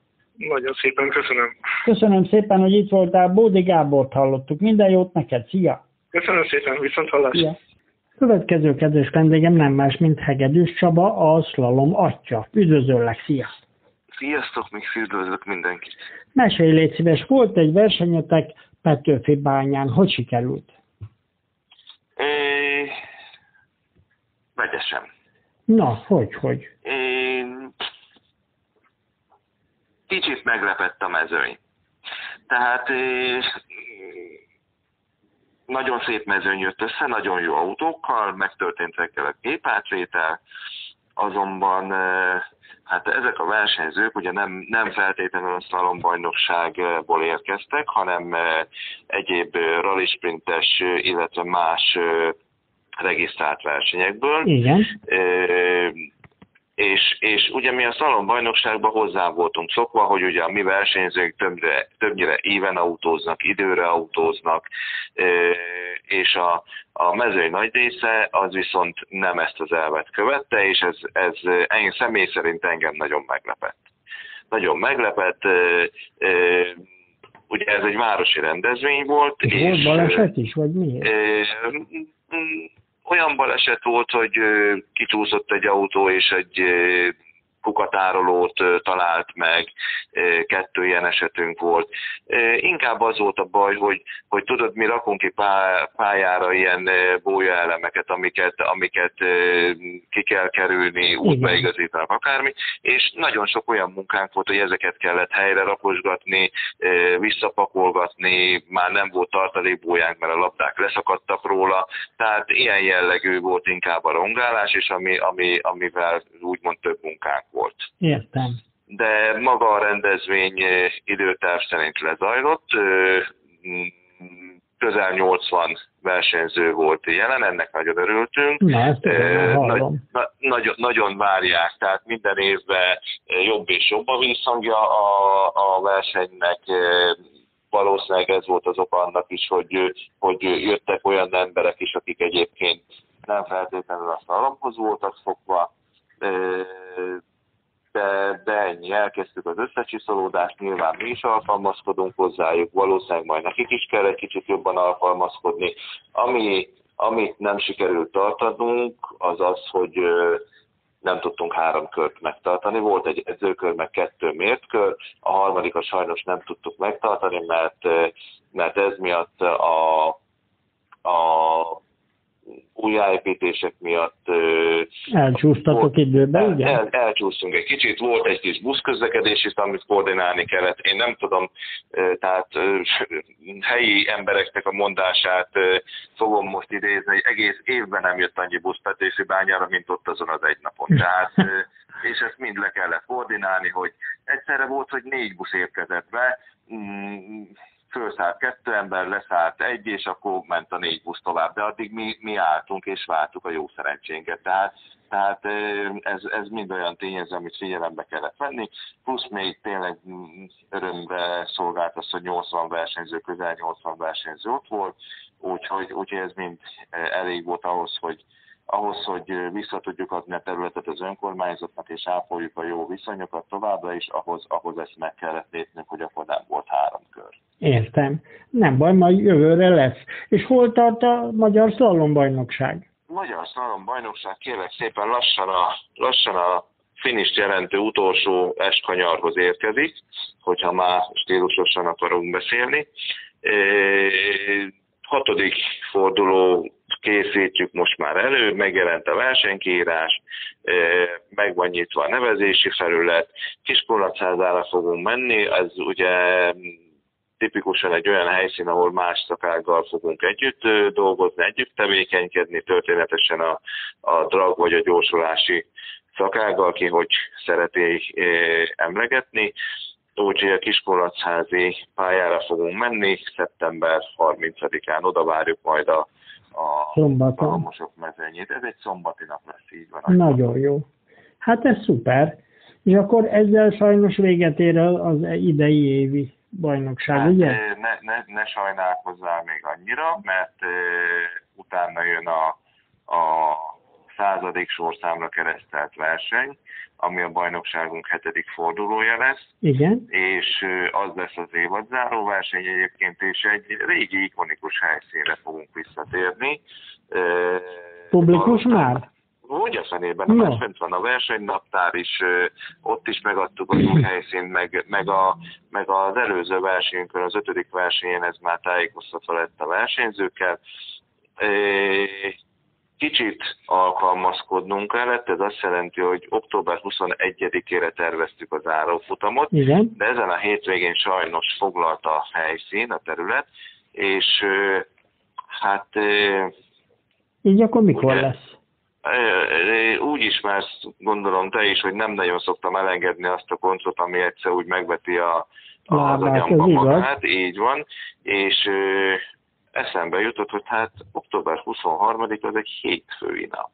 Nagyon szépen köszönöm. Köszönöm szépen, hogy itt voltál. Bódi Gábort hallottuk. Minden jót neked. Szia! Köszönöm szépen, viszonthallásra. Szia! Következő kedves vendégem nem más, mint Hegedűs Csaba, a szlalom atya. Üdvözöllek, szia! Sziasztok, még üdvözlök mindenkit. Mesélj, légy szíves, volt egy versenyetek Petőfi-bányán. Hogy sikerült? Vegyesen. Na, hogy? Kicsit meglepett a mezőny. Tehát nagyon szép mezőny jött össze, nagyon jó autókkal, megtörtént reggel a gépátvétel, azonban hát ezek a versenyzők ugye nem feltétlenül a szalombajnokságból érkeztek, hanem egyéb rallysprintes, illetve más regisztrált versenyekből. Igen. És ugye mi a szalombajnokságban hozzá voltunk szokva, hogy ugye a mi versenyzők többnyire éven autóznak, időre autóznak, és a mezőny nagy része az viszont nem ezt az elvet követte, és ez személy szerint engem nagyon meglepett. Nagyon meglepett, ugye ez egy városi rendezvény volt. És volt baleset is, vagy miért? Olyan baleset volt, hogy kicsúszott egy autó, és egy kukatárolót talált meg, 2 ilyen esetünk volt. Inkább az volt a baj, hogy tudod, mi rakunk ki pályára ilyen bólyaelemeket, amiket ki kell kerülni, útbeigazítanak akármi, és nagyon sok olyan munkánk volt, hogy ezeket kellett helyre raposgatni, visszapakolgatni, már nem volt tartalékbólyánk, mert a labdák leszakadtak róla, tehát ilyen jellegű volt inkább a rongálás, és amivel úgymond több munkánk volt. Értem. De maga a rendezvény időterv szerint lezajlott, közel 80 versenyző volt jelen, ennek nagyon örültünk. Nagyon várják, tehát minden évben jobb és jobb a vízhangja a versenynek. Valószínűleg ez volt az oka annak is, hogy jöttek olyan emberek is, akik egyébként nem feltétlenül a szalomhoz voltak szokva, de ennyi, elkezdtük az összecsiszolódást, nyilván mi is alkalmazkodunk hozzájuk, valószínűleg majd nekik is kell egy kicsit jobban alkalmazkodni. Amit nem sikerült tartanunk, az az, hogy nem tudtunk 3 kört megtartani. Volt egy edzőkör, meg 2 mért kör, a harmadikat sajnos nem tudtuk megtartani, mert ez miatt a újjáépítések miatt elcsúsztatok időben, ugye? Elcsúsztunk egy kicsit, volt egy kis buszközlekedés is, amit koordinálni kellett. Én nem tudom, tehát helyi embereknek a mondását fogom most idézni, hogy egész évben nem jött annyi busz Petőfi-bányára, mint ott azon az egy napon. Tehát, és ezt mind le kellett koordinálni, hogy egyszerre volt, hogy 4 busz érkezett be, fölszállt 2 ember, leszállt 1, és akkor ment a 4 busz tovább, de addig mi álltunk és vártuk a jó szerencsénket. Tehát ez mind olyan tényező, amit figyelembe kellett venni, plusz még tényleg örömre szolgált az, hogy 80 versenyző, közel 80 versenyző ott volt, úgyhogy ez mind elég volt ahhoz, hogy vissza tudjuk adni a területet az önkormányzatnak, és ápoljuk a jó viszonyokat továbbra is, ahhoz ezt meg kellett lépnünk, hogy akkor nem volt 3 kör. Értem. Nem baj, majd jövőre lesz. És hol tart a Magyar Szlalombajnokság? Magyar Szlalombajnokság kérlek szépen lassan a finisht jelentő utolsó eskanyarhoz érkezik, hogyha már stílusosan akarunk beszélni. 6. forduló készítjük most már elő, megjelent a versenykiírás, meg van nyitva a nevezési felület, Kiskunlachházára fogunk menni, ez ugye tipikusan egy olyan helyszín, ahol más szakággal fogunk együtt dolgozni, együtt tevékenykedni, történetesen a drag vagy a gyorsulási szakággal, ki hogy szereti emlegetni. Úgyhogy a Kiskunlachházi pályára fogunk menni, szeptember 30-án oda várjuk majd a szalomosok mezőnyét. Ez egy szombati nap lesz, így van. Nagyon jó. Hát ez szuper. És akkor ezzel sajnos véget ér az idei évi bajnokság, hát, ugye? Ne sajnálkozzál még annyira, mert utána jön a 100. sorszámra keresztelt verseny, ami a bajnokságunk 7. fordulója lesz. Igen. És az lesz az évadzáró verseny egyébként, és egy régi ikonikus helyszínre fogunk visszatérni. Publikus már? Úgy a fenében, no. Fent van a versenynaptár is, ott is megadtuk az új helyszínt, meg az előző versenyünkön, az 5. versenyen ez már tájékoztatva lett a versenyzőkkel. Kicsit alkalmazkodnunk kellett, ez azt jelenti, hogy október 21-ére terveztük az zárófutamot, igen. De ezen a hétvégén sajnos foglalt a helyszín, a terület, és hát... Így akkor mikor ugye, lesz? Úgy ismersz, gondolom te is, hogy nem nagyon szoktam elengedni azt a koncot, ami egyszer úgy megveti az agyamba magát, így van, és eszembe jutott, hogy hát október 23 az egy hétfői nap.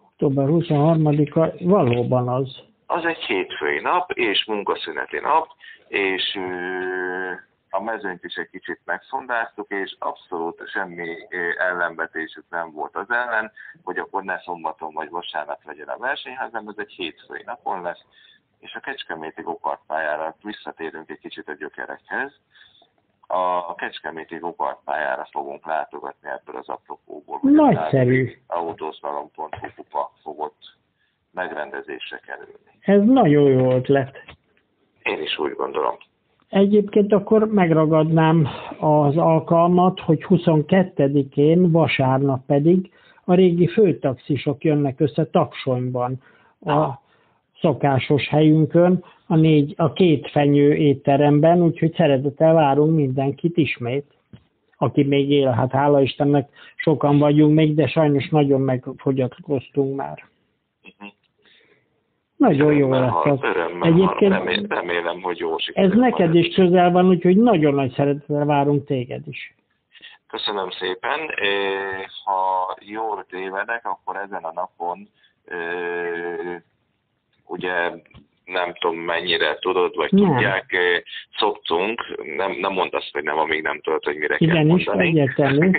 Október 23-a valóban az. Az egy hétfői nap, és munkaszüneti nap, és a mezőnyt is egy kicsit megszondáztuk, és abszolút semmi ellenvetésük nem volt az ellen, hogy akkor ne szombaton vagy vasárnap legyen a verseny, hanem ez egy hétfői napon lesz, és a kecskeméti gokartpályára visszatérünk egy kicsit a gyökerekhez. A kecskeméti gokartpályára fogunk látogatni ebből az apropóból. Nagyszerű. Autószlalom.hu kupa fogott megrendezésre kerülni. Ez nagyon jó ötlet. Én is úgy gondolom. Egyébként akkor megragadnám az alkalmat, hogy 22-én, vasárnap pedig a régi főtaxisok jönnek össze Taksonyban, a szokásos helyünkön, a 2 fenyő étteremben, úgyhogy szeretettel várunk mindenkit ismét, aki még él. Hát hála Istennek sokan vagyunk még, de sajnos nagyon megfogyatkoztunk már. Nagyon jó lesz az. Egyébként remélem, hogy jó sikerül. Ez neked is közel van, úgyhogy nagyon nagy szeretettel várunk téged is. Köszönöm szépen. Ha jól tévedek, akkor ezen a napon ugye nem tudom mennyire tudod, vagy nem. Tudják, szoktunk, nem mondd azt, hogy nem, amíg nem tudod, hogy mire kell mondani. Igen is, egyértelmű.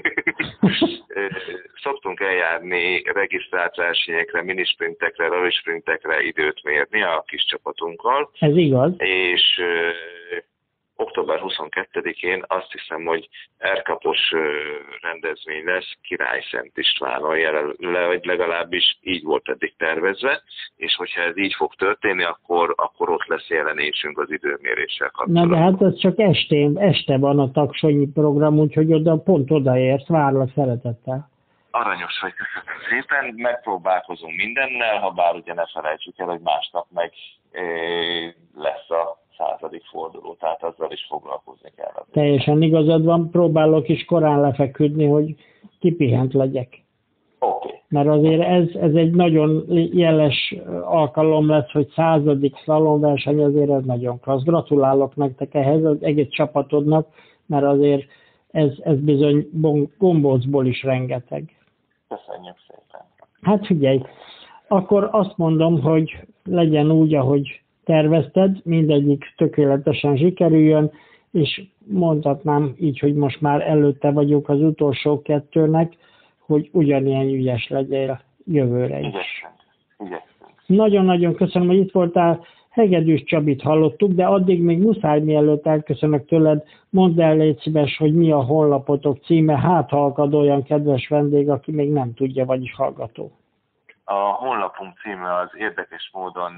Szoktunk eljárni regisztrált versenyekre, minisprintekre, rallysprintekre időt mérni a kis csapatunkkal. Ez igaz. És október 22-én azt hiszem, hogy erkapos rendezvény lesz Király Szent Istvánon, legalábbis így volt eddig tervezve, és hogyha ez így fog történni, akkor ott lesz jelenésünk az időméréssel kapcsolatban. Na de hát az csak este van a taksonyi program, úgyhogy pont odaérsz, várlak szeretettel. Aranyos vagy, köszönöm szépen, megpróbálkozunk mindennel, ha bár ugye ne felejtsük el, hogy másnap meg lesz a 100. forduló, tehát azzal is foglalkozni kell. Teljesen igazad van, próbálok is korán lefeküdni, hogy kipihent legyek. Okay. Mert azért ez egy nagyon jeles alkalom lesz, hogy 100. szlalomverseny, azért ez nagyon klassz. Gratulálok nektek ehhez, az egész csapatodnak, mert azért ez bizony gombócból is rengeteg. Köszönjük szépen. Hát figyelj, akkor azt mondom, hogy legyen úgy, ahogy tervezted, mindegyik tökéletesen sikerüljön, és mondhatnám így, hogy most már előtte vagyok az utolsó 2-nek, hogy ugyanilyen ügyes legyél jövőre is. Igyekszünk. Nagyon-nagyon köszönöm, hogy itt voltál. Hegedűs Csabit hallottuk, de addig még muszáj, mielőtt elköszönök tőled, mondd el, légy szíves, hogy mi a honlapotok címe, hát ha akad olyan kedves vendég, aki még nem tudja, vagyis hallgató. A honlapunk címe az érdekes módon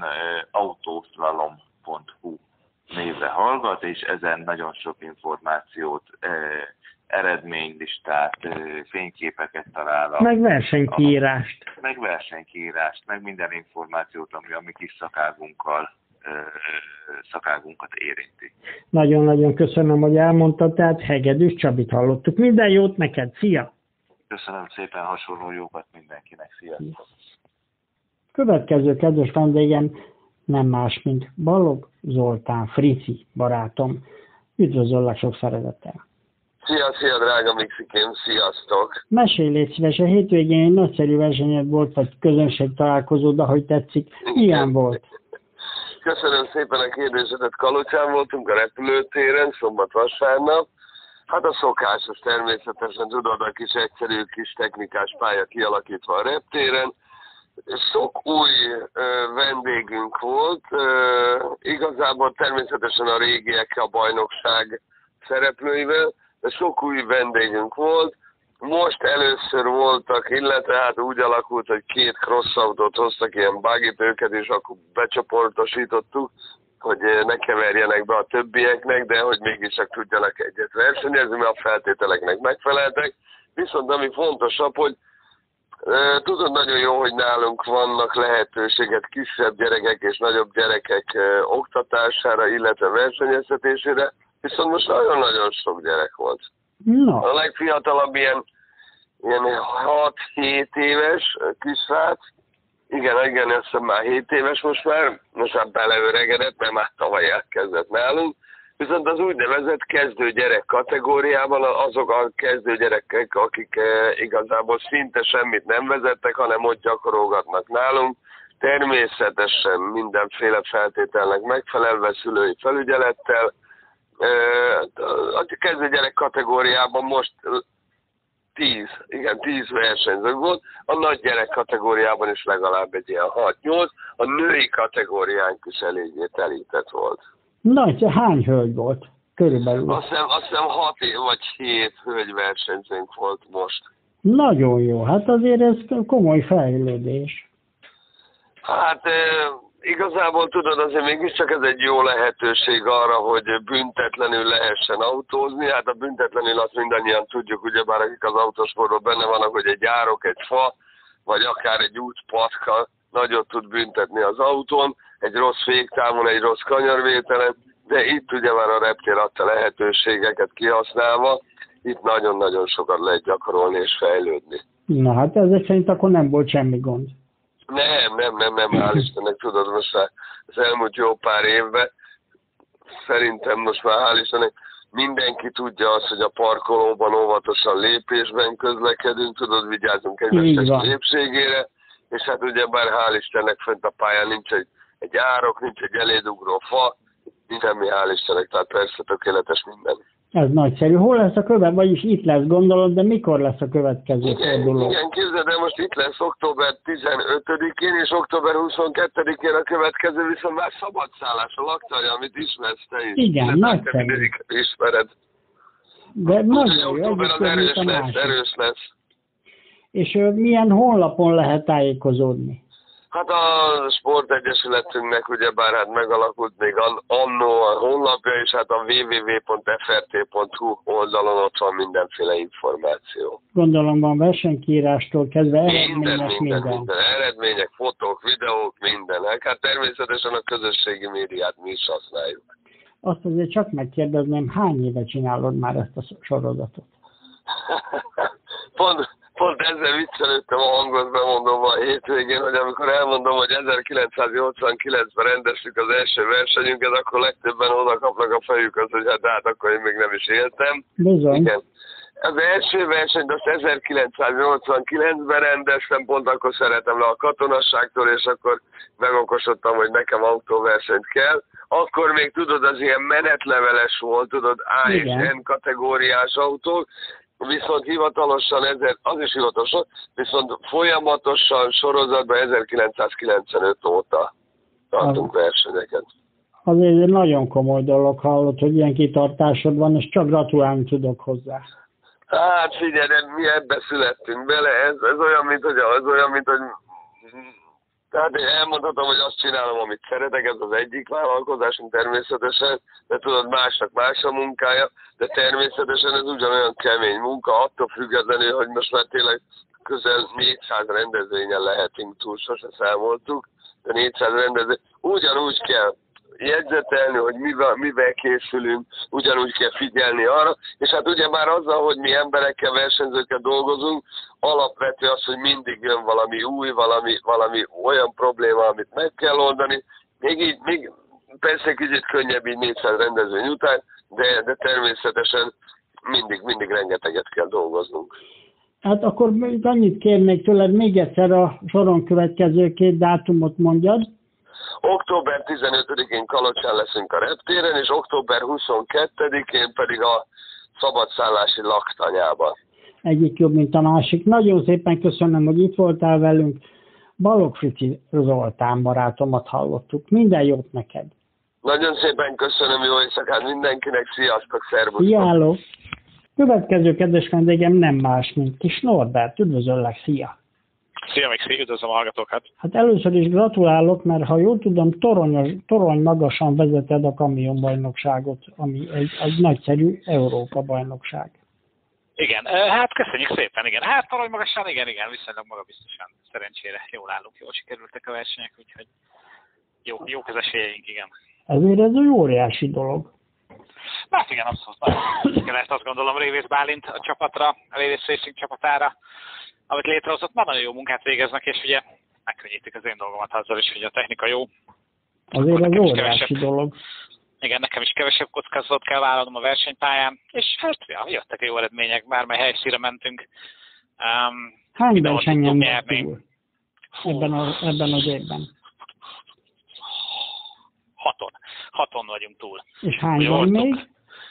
autószlalom.hu névre hallgat, és ezen nagyon sok információt, eredménylistát, fényképeket talál. Meg versenykiírást. Meg minden információt, ami a mi kis szakágunkat érinti. Nagyon-nagyon köszönöm, hogy elmondtad, tehát Hegedűs Csabit hallottuk. Minden jót neked, szia! Köszönöm szépen, hasonló jókat mindenkinek, sziasztok! Következő kedves vendégem nem más, mint Balogh Zoltán, Frici barátom. Üdvözöllek sok szeretettel! Szia, drága Mixikém, sziasztok! Mesélj, légy szíves, a hétvégén egy nagyszerű versenyed volt, vagy közönség találkozód, ahogy tetszik. Milyen volt? Köszönöm szépen a kérdésedet. Kalocsán voltunk a repülőtéren, szombat-vasárnap. Hát a szokásos természetesen, tudod, a kis egyszerű kis technikás pálya kialakítva a reptéren. Sok új vendégünk volt, igazából természetesen a régiek a bajnokság szereplőivel, de sok új vendégünk volt. Most először voltak, illetve hát úgy alakult, hogy 2 crossautót hoztak, ilyen buggyt, őket is akkor becsoportosítottuk, hogy ne keverjenek be a többieknek, de hogy mégiscsak tudjanak egyet versenyezni, mert a feltételeknek megfeleltek. Viszont ami fontosabb, hogy tudod nagyon jó, hogy nálunk vannak lehetőséget kisebb gyerekek és nagyobb gyerekek oktatására, illetve versenyeztetésére, viszont most nagyon-nagyon sok gyerek volt. No. A legfiatalabb ilyen 6-7 éves kisrác, igen, azt hiszem már 7 éves most már beleöregedett, mert már tavaly elkezdett nálunk. Viszont az úgynevezett kezdőgyerek kategóriában azok a kezdőgyerekek, akik igazából szinte semmit nem vezettek, hanem ott gyakorolgatnak nálunk, természetesen mindenféle feltételnek megfelelve szülői felügyelettel. A kezdőgyerek kategóriában most 10 versenyző volt, a nagy gyerek kategóriában is legalább egy ilyen 6-8, a női kategóriánk is eléggé telített volt. Nagy, hány hölgy volt körülbelül? Azt hiszem 6 vagy 7 hölgyversenyzőnk volt most. Nagyon jó, hát azért ez komoly fejlődés. Hát igazából tudod, azért mégiscsak ez egy jó lehetőség arra, hogy büntetlenül lehessen autózni. Hát a büntetlenül azt mindannyian tudjuk, ugyebár akik az autósportban benne vannak, hogy egy árok, egy fa, vagy akár egy útpatka nagyot tud büntetni az autón, egy rossz féktávon, egy rossz kanyarvételen, de itt ugye már a reptér adta lehetőségeket kihasználva, itt nagyon-nagyon sokat lehet gyakorolni és fejlődni. Na hát ezek szerint akkor nem volt semmi gond. Nem, hál' Istennek, tudod, most már az elmúlt jó pár évben szerintem most már hál' Istennek mindenki tudja azt, hogy a parkolóban óvatosan lépésben közlekedünk, tudod, vigyázzunk egymás szépségére, és hát ugyebár hál' Istennek fent a pályán nincs egy árok, nincs egy elédugró fa, nincs semmi, hál' Istennek, tehát persze tökéletes minden. Ez nagyszerű. Hol lesz a következő? Vagyis itt lesz, gondolod, de mikor lesz a következő forduló? Igen, képzeld el, most itt lesz október 15-én és október 22-én a következő, viszont már szabadszállás a Laktanya, amit ismersz te is. Igen, nagyszerű. Ismered. De nagyon jó. Október az erős lesz. És milyen honlapon lehet tájékozódni? Hát a sportegyesületünknek ugyebár hát megalakult még annó a honlapja, és hát a www.frt.hu oldalon ott van mindenféle információ. Gondolom van versenykiírástól kezdve eredményes minden. Eredmények, fotók, videók, minden. Hát természetesen a közösségi médiát mi is használjuk. Azt azért csak megkérdezném, hány éve csinálod már ezt a sorozatot? Pont ezzel viccelődtem a hangot bemondóval a hétvégén, hogy amikor elmondom, hogy 1989-ben rendeztük az első versenyünket, akkor legtöbben oda kapnak a fejüket, hogy hát akkor én még nem is éltem. Bizony. Igen. Az első versenyt azt 1989-ben rendeztem, pont akkor szeretem le a katonasságtól, és akkor megokosodtam, hogy nekem autóversenyt kell. Akkor még tudod, az ilyen menetleveles volt, tudod, A és N kategóriás autók, viszont hivatalosan, az is hivatalos, viszont folyamatosan sorozatban 1995 óta tartunk versenyeket. Azért egy nagyon komoly dolog, hallott, hogy ilyen kitartásod van, és csak gratulálni tudok hozzá. Hát figyelj, mi ebbe születtünk bele, ez olyan, mint hogy tehát én elmondhatom, hogy azt csinálom, amit szeretek, ez az egyik vállalkozásunk természetesen, de tudod, másnak más a munkája, de természetesen ez ugyanolyan kemény munka, attól függetlenül, hogy most már tényleg közel 400 rendezvényen lehetünk túl, sose számoltuk, de 400 rendezvény, ugyanúgy kell jegyzetelni, hogy mivel készülünk, ugyanúgy kell figyelni arra, és hát ugye már azzal, hogy mi emberekkel, versenyzőkkel dolgozunk, alapvető az, hogy mindig jön valami új, valami olyan probléma, amit meg kell oldani. Még persze kicsit könnyebb így 400 rendezvény után, de természetesen mindig rengeteget kell dolgoznunk. Hát akkor annyit kérnék tőled, még egyszer a soron következő 2 dátumot mondjad. Október 15-én Kalocsán leszünk a reptéren, és október 22-én pedig a szabadszállási Laktanyában. Egyik jobb, mint a másik. Nagyon szépen köszönöm, hogy itt voltál velünk. Balogh Frici Zoltán barátomat hallottuk. Minden jót neked! Nagyon szépen köszönöm, jó éjszakát mindenkinek, sziasztok, szervusztok! Jáló! Következő kedves vendégem nem más, mint Kis Norbert. Üdvözöllek, szia! Szia, Mixi, üdvözlöm a hallgatókat! Hát először is gratulálok, mert ha jól tudom, torony magasan vezeted a kamionbajnokságot, ami egy nagyszerű Európa-bajnokság. Igen, hát köszönjük szépen, igen. Hát torony magasan, igen, viszonylag magabiztosan, szerencsére jól állunk, jól sikerültek a versenyek, úgyhogy jók az esélyeink, igen. Ezért ez egy óriási dolog. Hát igen, abszolút. Lehet azt gondolom Révész Bálint a csapatra, a Révész Racing csapatára, amit létrehozott, már nagyon jó munkát végeznek, és ugye megkönnyítik az én dolgomat azzal is, hogy a technika jó. Azért ez óriási dolog. Igen, nekem is kevesebb kockázatot kell vállalnom a versenypályán, és hát jöttek jó eredmények, bármely helyszínre mentünk. Hány versenyen túl ebben az évben? 6-on vagyunk túl. És hány van még?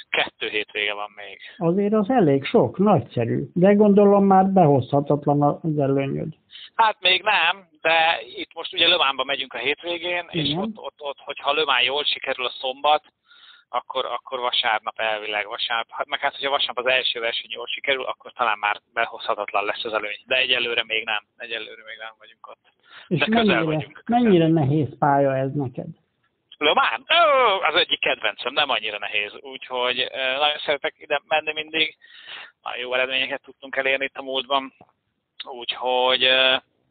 2 hétvége van még. Azért az elég sok, nagyszerű. De gondolom már behozhatatlan az előnyöd. Hát még nem, de itt most ugye Le Mansba megyünk a hétvégén, igen. És ott hogyha Le Mans jól sikerül a szombat, akkor vasárnap elvileg, meg hát hogyha vasárnap az első verseny jól sikerül, akkor talán már behozhatatlan lesz az előny. De egyelőre még nem vagyunk ott. És de közel vagyunk. Mennyire nehéz pálya ez neked? Le Mans? Az egyik kedvencem, nem annyira nehéz, úgyhogy nagyon szeretek ide menni mindig. Nagyon jó eredményeket tudtunk elérni itt a múltban, úgyhogy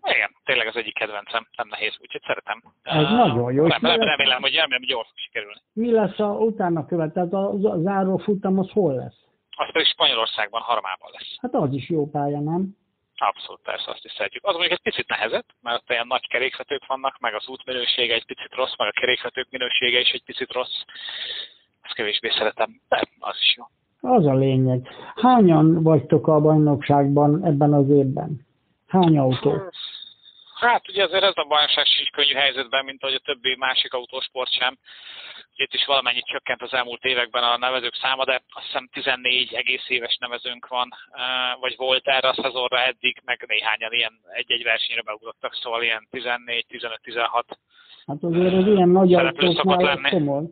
igen, tényleg az egyik kedvencem, nem nehéz, úgyhogy szeretem. Ez nagyon jó. Remélem, hogy jól fog sikerülni. Mi lesz utána tehát a záró futam az hol lesz? Az pedig Spanyolországban, Harmában lesz. Hát az is jó pálya, nem? Abszolút, persze, azt is szeretjük. Az mondjuk egy picit nehezebb, mert ott olyan nagy kerékvetők vannak, meg az út minősége egy picit rossz, meg a kerékvetők minősége is egy picit rossz. Ezt kevésbé szeretem, de az is jó. Az a lényeg. Hányan vagytok a bajnokságban ebben az évben? Hány autó? Hát ugye azért ez a bajnokság sincs könnyű helyzetben, mint ahogy a többi másik autósport sem. Itt is valamennyit csökkent az elmúlt években a nevezők száma, de azt hiszem 14 egész éves nevezőnk van, vagy volt erre a szezonra eddig, meg néhányan ilyen egy-egy versenyre beugrottak, szóval ilyen 14, 15, 16 hát azért az ilyen nagy autóknál komoly.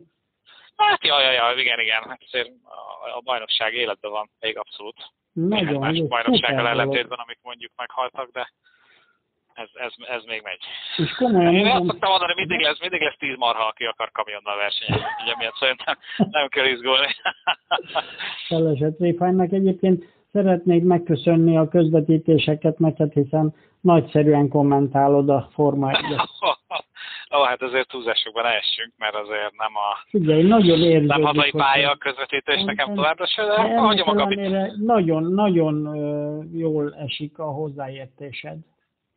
Hát igen, hát azért a bajnokság életben van még abszolút. Nagyon, más bajnoksággal ellentétben, amik mondjuk meghaltak, de ez még megy. És komolyan én azt szoktam mondani, mindig lesz 10 marha, aki akar kamionnal versenyezni. Ugye miatt szerintem nem kell izgulni. Szeleset Réfánynak egyébként szeretnék megköszönni a közvetítéseket neked, hiszen nagyszerűen kommentálod a Forma 1-et. Hát azért túlzásokban essünk, mert azért nem a... Figyelj, nagyon érződik, nem hazai pálya a közvetítés nekem továbbra se, de hagyom a Gabit. Nagyon jól esik a hozzáértésed.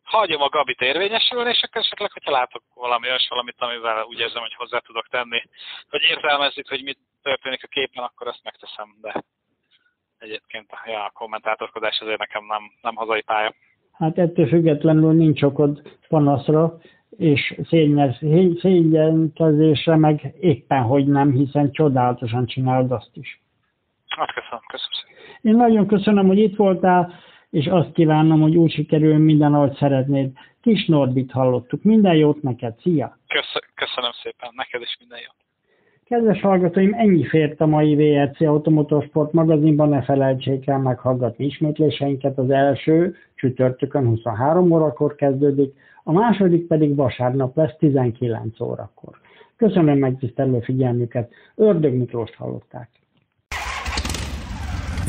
Hagyom a Gabit érvényesülni, és akkor esetleg, hogyha látok valamit, amivel úgy érzem, hogy hozzá tudok tenni, hogy értelmezzük, hogy mit történik a képen, akkor azt megteszem, de egyébként a kommentátorkodás azért nekem nem hazai pálya. Hát ettől függetlenül nincs okod panaszra, és szégyenkezésre meg éppen, hogy nem, hiszen csodálatosan csinálod azt is. Hát köszönöm szépen. Én nagyon köszönöm, hogy itt voltál, és azt kívánom, hogy úgy sikerül minden, ahogy szeretnéd. Kis Norbit hallottuk. Minden jót neked. Szia! Köszönöm szépen. Neked is minden jót. Kedves hallgatóim, ennyi fért a mai VRC Automotorsport magazinban. Ne felejtsék el meghallgatni ismétléseinket. Az első csütörtökön 23 órakor kezdődik, a második pedig vasárnap lesz 19 órakor. Köszönöm megtisztelő figyelmüket. Ördög Miklóst hallották.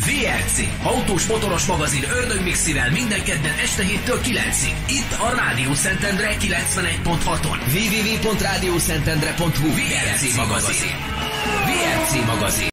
VRC, autós motoros magazin Ördög Mixivel minden kedden este 7-től 9-ig. Itt a Rádió Szentendre 91.6-on. www.radioszentendre.hu VRC magazin. VRC magazin.